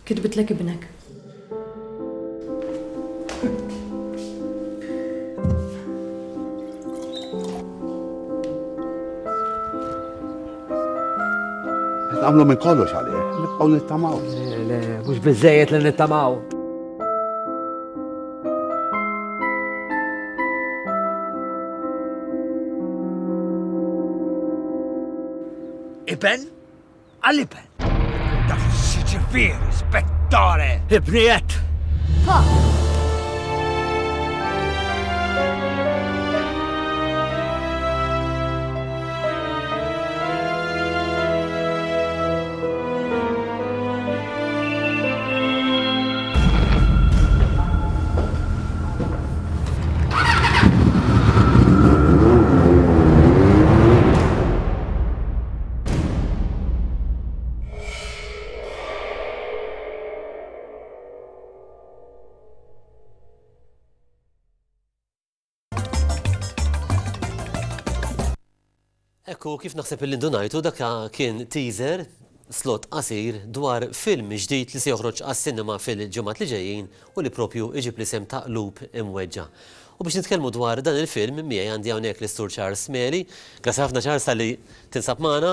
كتبت لك ابنك. عملوا ما نقولوش عليه، نبقوا نتطمعوا. لا مش بالزايد لنتطمعوا. ابن؟ الابن da Siciliere, ispettore! ابنيات! Ekku kif naħseb illi ndunajtu dak kien teaser slot qasir dwar film ġdid li se joħroġ għas-sinema fil-ġimgħat li ġejjin u li propju iġib l-isem ta' Qlub Imweġġa. U biex nitkellmu dwar dan il-film miegħi għandi hawnhekk l-istur Charles Meli. Grazzi ħafna Charles tal-li tinsab magħna.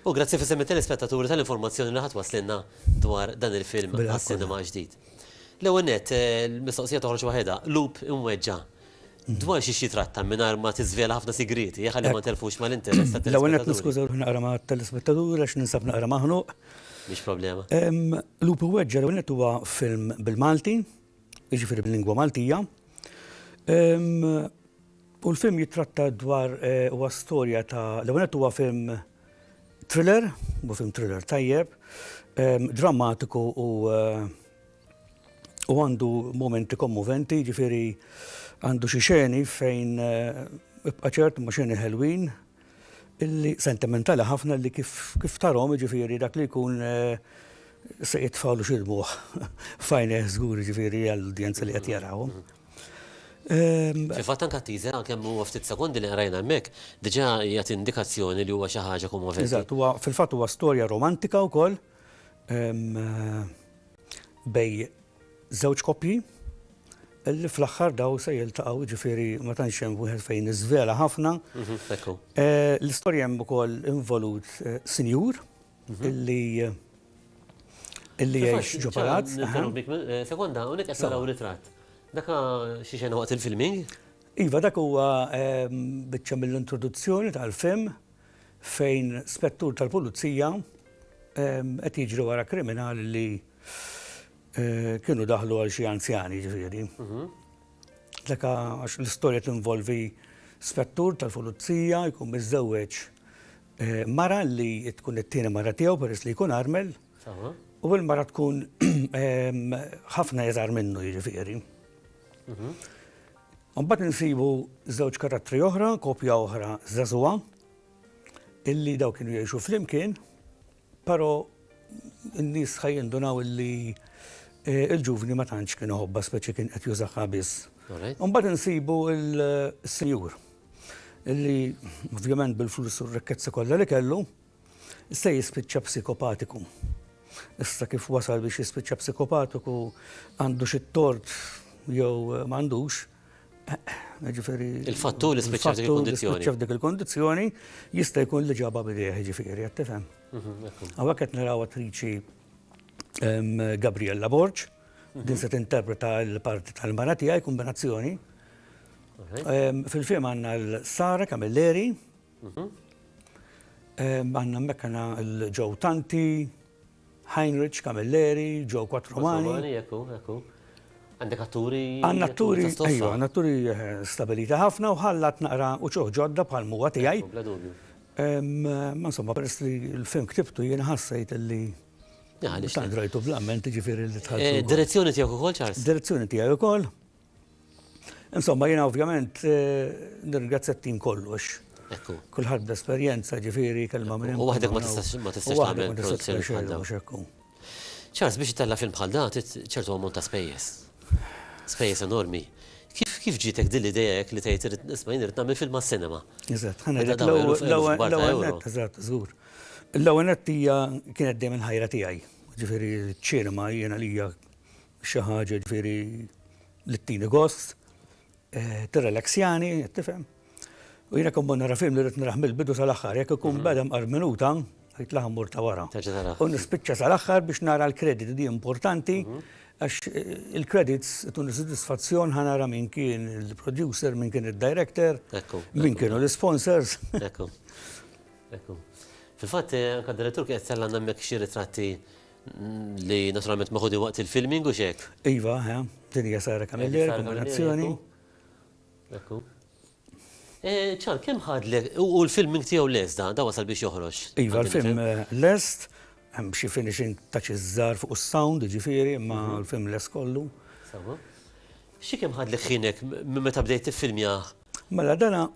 U grazzi fis-semmi telespettaturi tal-informazzjoni li ħadd waslilna dwar dan il-film għas-sinema ġdid. L-ewwel nett il-mistoqsija toħroġ waħedha Qlub Imweġġa. Dwar xi tratta mingħajr ma tiżvela ħafna sigriti, ħalli ma telfux mal-interess tat-telespettaturi. L-ewwel qed niskużaw naqra mat-telespettaturi għax ninsab naqra maħnuq. Mhix problema. Qlub Imweġġa l-ewwel nett huwa film bil-Malti, jiġifieri bil-lingwa Maltija. U l-film jitratta dwar huwa storja ta' l-ewwel nett huwa film thriller, huwa film thriller tajjeb, drammatiku u għandu momenti kommoventi, jiġifieri għandu xi xeni fejn ibqa' ċert ma' xeni ħelwin illi sentimentali ħafna li kif tarhom jiġifieri dak li jkun se jitfgħu xi dmuħ fajn żgur jiġifieri għall-udjenza li qed jarawhom. Fil-fatt anke teaser kemm huwa ftit sekondi li qrajna hemmhekk diġà jagħti indikazzjoni li huwa xi ħaġa kommoventi. Eżatt, huwa fil-fatt huwa storja romantika wkoll bej żewġ koppji illi fl-aħħar daw se jiltaqgħu jiġifieri ma tantx hemm wieħed fejn iżvela ħafna. L-istorja hemm ukoll involut sinjur illi jgħix ġo palazz. Sekonda, hawnhekk qed naraw ritratt. Dak xi xena waqt il-filming? Iva, dak huwa biċċa mill-introduzzjoni tal-film fejn spettur tal-pulizija qed jiġri wara kriminali li kienu daħlu għal xi anzjani ġifieri. Dak għax l-istorja tinvolvi spettur tal-pulizija jkun miżżewweġ mara li tkun it-tieni mara tiegħu peress li jkun armel u l-mara tkun ħafna jeżgħar minnu jiġifieri. Mbagħad insibu żewġ karattri oħra, kopja oħra żagħżugħa illi daw kienu jgħixu flimkien, però n-nies ħajjindunaw illi il-ġuvni ma tantx kienu ħobba speċi kien qed jużaha biss. Mbagħad insibu l-sinjur illi ovvjament bil-flus u r-rikkezza kollha li kellu issa jispiċċa psikopatiku. Issa kif wasal biex jispiċċa psikopatiku għandu xi tort jew m'għandux. Il-fattu li spiċċa f'dik il-kondizzjoni jista' jkun li ġaba bidejh ġifieri qed tifhem. Hawnhekk qed naraw attriċi Gabriella Borg, din se tinterpreta l-parti tal-mara tiegħi kombinazzjoni. Fil-film għandna l-Sara Camilleri, għandna mekkana l-Joe Tanti, Heinrich Camilleri, Joe Quattromani. Għandek atturi? Għandna atturi, ajwa, għandna atturi stabilita ħafna u ħallat naqra u ċoħ ġodda bħal muwa tiegħi. Ma insomma, peress li l-film ktibtu jiena ħassejt li tant rajtu bl-amment ġifieri li tħalltu. Direzzjoni tiegħek ukoll, Charles? Direzzjoni tiegħi ukoll. Insomma, jiena ovvjament nirringrazzja t-tim kollu għax kulħadd b'esperjenza ġifieri kelma minn hemm. U waħdek ma tistax tagħmel produzzjoni bħal dawn. Charles, biex tella film bħal dan ċertu ammont ta' spejjeż. Spejjeż enormi. Kif ġitek din l-idea li tgħid isma' jien irid nagħmel film mas-sinema? Eżatt, l-ewwel nett, eżatt, żgur. L-ewwel nett hija kienet dejjem il-ħajra tiegħi. ġifieri ċ-ċinema jiena lija xi ħaġa ġifieri li ttini gost, tirrelaxjani, tifhem. U jiena kon nara film li rid naraħ mill-bidu sal-aħħar, jekk ikun beda mqar minuta, jitlaħ mur ta' wara. U nispiċċa sal-aħħar biex nara l-kredit di importanti, għax il-credits tuni soddisfazzjon ħanara min kien il-producer, min kien il-director, min kienu l-sponsors. Fil-fatt, anka d-direttur kien t-tellan nammek xi ritratti li naturalment maħudi waqt il-filming u xek. Iva, dinja Sara Camilleri, kombinazzjoni. ċar, kemm ħadlek, u l-filming tiegħu lest da wasal biex joħroġ? Iva, l-film lest, hemm xi finishing touches żgħar fuq is-sound, ġifieri, imma l-film lest kollu. Xi kemm ħadlek ħinek meta bdejt tiffilmjah? Mela dana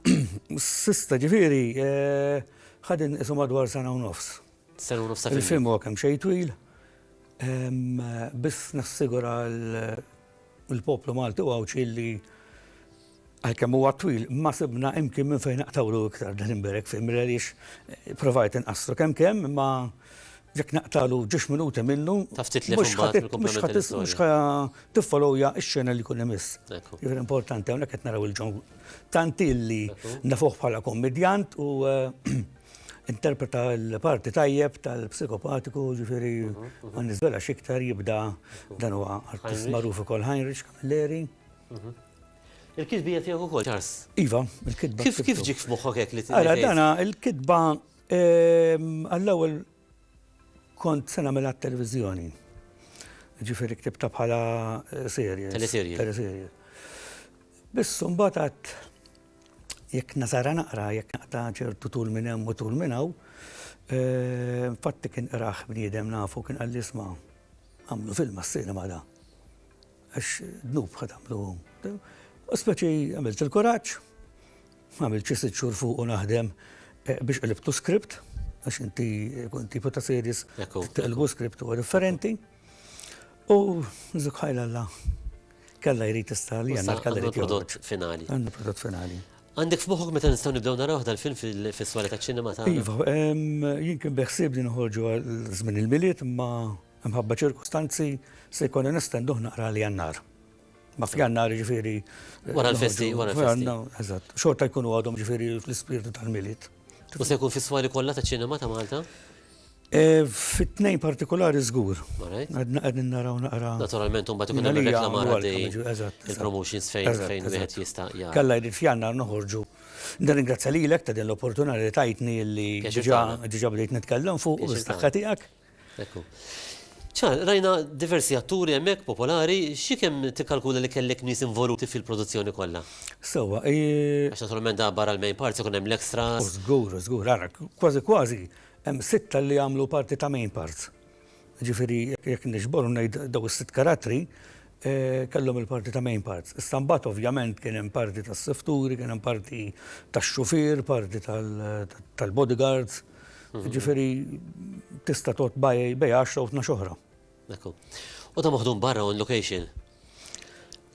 sista ġifieri ħadin isu madwar sena u nofs. Sena u nofs ta' Il-film huwa kemm xejn twil, biss nassigura l-poplu Malti u għawċi li għalkemm huwa twil, ma sibna imkien minn fejn naqtawlu iktar dan imberek film għaliex provajt inqassru kemm imma jekk naqtalu ġiex minuti minnu mhux tiffolowja x-xena li kun imiss. Jifir importanti hawnhekk qed naraw il-ġon tanti li nafuh bħala kommedjant u interpreta l-parti tajjeb tal-psikopatiku, ġifieri ma nisbela xiktar jibda dan huwa artist magħruf ukoll Heinrich Camilleri. Il-kitbija tiegħek ukoll, Charles? Iva, il-kitba. Kif ġik f'moħħok hekk li Ara, dana il-kitba għall-ewwel kont se nagħmilha t-televiżjoni. Ġifieri ktibta bħala serje. Teleserje. Biss mbagħad jekk nasara naqra, jekk naqta ċertu tul minn hemm u tul minn hawn, infatti kien qrah bniedem nafu kien qal isma' għamlu film għas-sinema da. Għax dnub ħad għamlu. U speċi għamilt il-kuraġġ, għamilt xi 6 xhur fuq u naħdem biex qlibtu skript, għax inti kun tipu ta' series tiqlbu skript huwa differenti. U żukħajla alla kella jrid istali għandna l-kalleri prodott finali. Għandna prodott finali. Għandek f'moħħok meta nistgħu nibdew naraw dal-film fil-festival taċ-ċinema tagħna? Iva, jien kien beħsieb li noħorġu għal żmien il-miliet imma mħabba ċirkustanzi se jkollna nestenduh naqra li Jannar. Ma f'Jannar ġifieri. Wara l-festi. Eżatt. Xorta jkunu għadhom ġifieri fl-ispirtu tal-miliet. U se jkun festival kollha taċ-ċinema ta' Malta? Fit-tnejn partikolari żgur. Qegħdin naraw naqra. Naturalment imbagħad ikun hemm ir-reklamar il-promotions fejn wieħed jista' jara. Kalla jrid f'Jannar noħorġu. Nirringrazzja lilek ta' din l-opportunità li tajtni li diġà bdejt nitkellem fuq u l-istakka tiegħek. ċar, rajna diversi atturi hemmhekk popolari, xi kemm tikkalkula li kellek nies involuti fil-produzzjoni kollha? Sewwa, għax naturalment da barra l-main parts ikun hemm l-extras. Żgur, ara, kważi hemm 6 li għamlu parti ta' main parts. Ġifieri jekk nixboru ngħid daw is-6 karattri kellhom il-parti ta' main parts. Issa mbagħad ovvjament kien hemm parti tas-sefturi, kien hemm parti tax-xufier, parti tal-bodyguards. Ġifieri tista' tot bej 10 u 12 oħra. U ta' maħdum barra on location?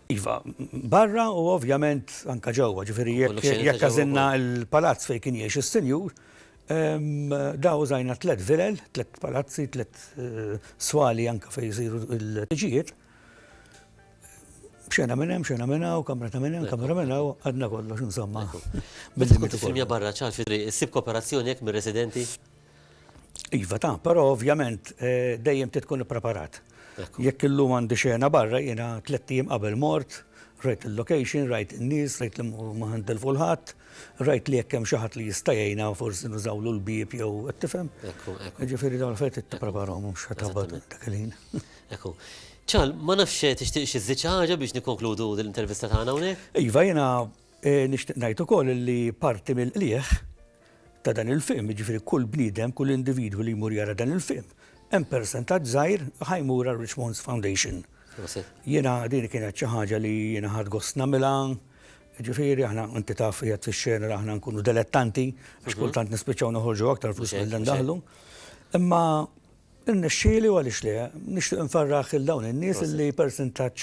Iva, barra u ovvjament anka ġewwa, ġifieri jekk għażilna l-palazz fejn kien jgħix is-senjur, daw użajna 3 vilel, 3 palazzi, 3 swali anka fejn jsiru l-tiġijiet. Xena minn hemm, xena minn hawn, kamra ta' minn hemm, kamra minn hawn, għadna kollox insomma. Kont filmja barra ċar fidri, issib kooperazzjoni jekk mir-residenti? Iva ta', però ovvjament dejjem tkun ippreparat. Jekk illum għandi xena barra, jiena 3 ijiem qabel mort, rajt il-location, rajt in-nies, rajt li ma ħantilfu l-ħadd, rajt li jekk hemm xi ħadd li jista' jgħinha forsi nużawlu l-bieb jew qed tifhem. Ġifieri dawn l-affarijiet tippreparahom mhux ħadd dak il-ħin. ċal, ma nafx tixtieq xi żżid xi ħaġa biex nikkonkludu l-intervista tagħna hawnhekk? Iva, jiena nixtieq ngħid ukoll li parti mill-qlieħ ta' dan il-film, jiġifieri kull bniedem, kull individwu li jmur jara dan il-film, hemm persentaġġ żgħir ħajmur għal Richmond's Foundation. Jiena din kienet xi ħaġa li jiena ħadd gost nagħmilha, ġifieri aħna inti taf qiegħed fix-xena aħna nkunu dilettanti, għax kultant nispiċċaw noħorġu aktar flus milli ndaħlu. Imma innexxieli u għaliex le, nixtieq nfarraħ il-dawn in-nies li persentaġġ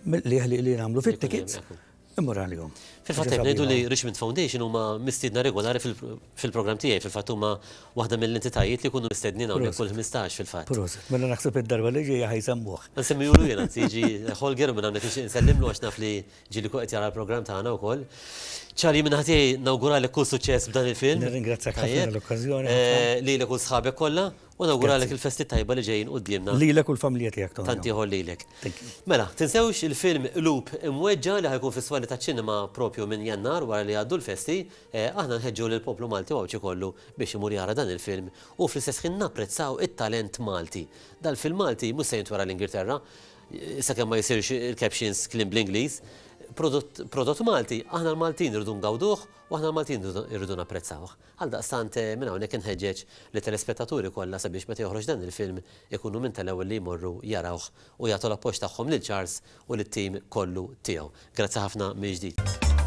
mill-qlieħ li nagħmlu fit-tickets immur għalihom. Fil-fatt ngħidu li Richmond Foundation huma mistiedna regolari fil-programm tiegħi, fil-fatt huma waħda mill-entitajiet li jkunu mistednin hawnhekk kull 15 fil-fatt. Proset, mela naħseb id-darba li ġejja ħajsemmuh. Nsemmilu jiena tiġi Holger minn hawnhekk nsellimlu għax naf li ġieli qed jara l-programm tagħna wkoll. ċari minn ħati nawguralek kull suċċess b'dan il-film. Nirringrazzjak ħafna l-okkażjoni. Lilek u sħabek kollha u nawguralek il-festi tajba li ġejjin qudiemna. Lilek u l-familja tiegħek. Tanti ieħor lilek. Mela, tinsewx il-film Loop imweġġa li ħajkun fis-Swali taċ-Ċinema propju minn Jannar wara li għaddu l-festi, aħna nħeġġu lill-poplu Malti wawċi kollu biex imur jara dan il-film u fl-istess ħin napprezzaw it-talent Malti. Dal-film Malti mhux se jintwera l-Ingilterra, sakemm ma jsirx il-captions klim bl-Ingliż. Prodott Malti, aħna l-Maltin irridu ngawduh u aħna l-Maltin irridu napprezzawh. Għaldaqstant minn hawnhekk inħeġġeġ li telespettaturi kollha sabiex meta joħroġ dan il-film ikunu minn tal-ewwel li jmorru jarawh u jagħtu l-appoġġ tagħhom lil Charles u lit-tim kollu tiegħu. Grazzi ħafna minn ġdid.